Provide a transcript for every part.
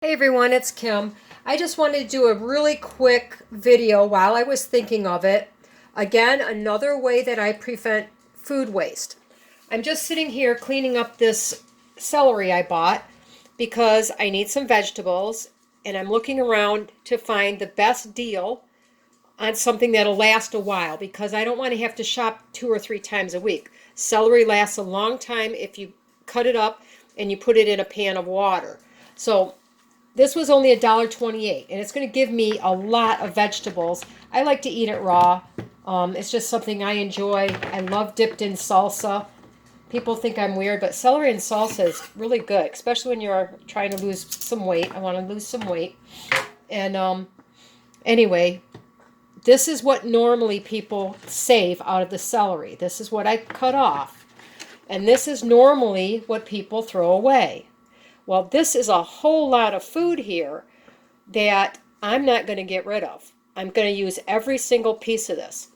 Hey everyone, it's Kim. I just wanted to do a really quick video while I was thinking of it. Again, another way that I prevent food waste. I'm just sitting here cleaning up this celery I bought because I need some vegetables and I'm looking around to find the best deal on something that'll last a while because I don't want to have to shop 2 or 3 times a week. Celery lasts a long time if you cut it up and you put it in a pan of water. So this was only $1.28, and it's going to give me a lot of vegetables. I like to eat it raw. It's just something I enjoy. I love dipped in salsa. People think I'm weird, but celery and salsa is really good, especially when you're trying to lose some weight. I want to lose some weight. And anyway, this is what normally people save out of the celery. This is what I cut off. And this is normally what people throw away. Well, this is a whole lot of food here that I'm not going to get rid of. I'm going to use every single piece of this.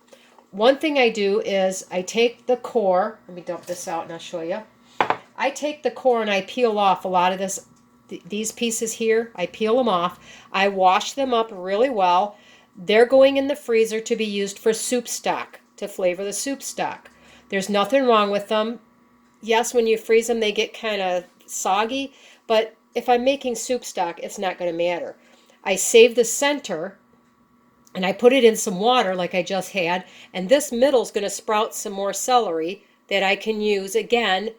One thing I do is I take the core. Let me dump this out and I'll show you. I take the core and I peel off a lot of these pieces here. I peel them off. I wash them up really well. They're going in the freezer to be used for soup stock, to flavor the soup stock. There's nothing wrong with them. Yes, when you freeze them, they get kind of soggy, but if I'm making soup stock, it's not going to matter. I save the center and I put it in some water like I just had, and this middle is going to sprout some more celery that I can use again.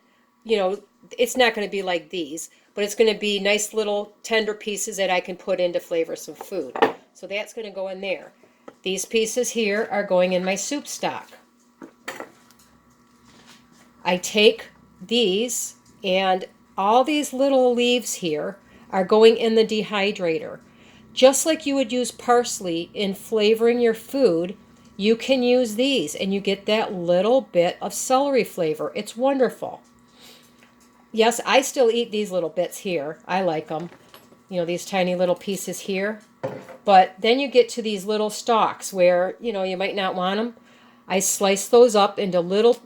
You know, it's not going to be like these, but it's going to be nice little tender pieces that I can put in to flavor some food. So that's going to go in there. These pieces here are going in my soup stock. I take these, and all these little leaves here are going in the dehydrator. Just like you would use parsley in flavoring your food, you can use these and you get that little bit of celery flavor. It's wonderful. Yes, I still eat these little bits here. I like them. You know, these tiny little pieces here. But then you get to these little stalks where, you know, you might not want them. I slice those up into little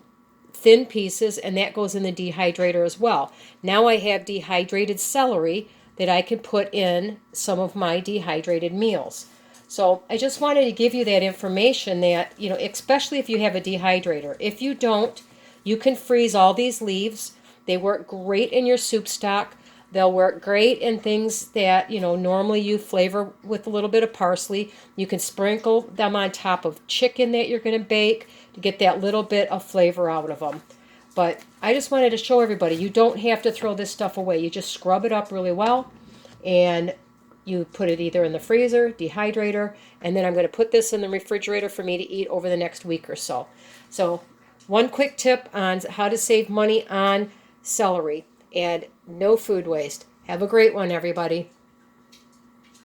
thin pieces, and that goes in the dehydrator as well. Now I have dehydrated celery that I can put in some of my dehydrated meals. So I just wanted to give you that information that, you know, especially if you have a dehydrator. If you don't, you can freeze all these leaves. They work great in your soup stock. They'll work great in things that, you know, normally you flavor with a little bit of parsley. You can sprinkle them on top of chicken that you're going to bake to get that little bit of flavor out of them. But I just wanted to show everybody, you don't have to throw this stuff away. You just scrub it up really well, and you put it either in the freezer, dehydrator, and then I'm going to put this in the refrigerator for me to eat over the next week or so. So one quick tip on how to save money on celery and no food waste. Have a great one, everybody.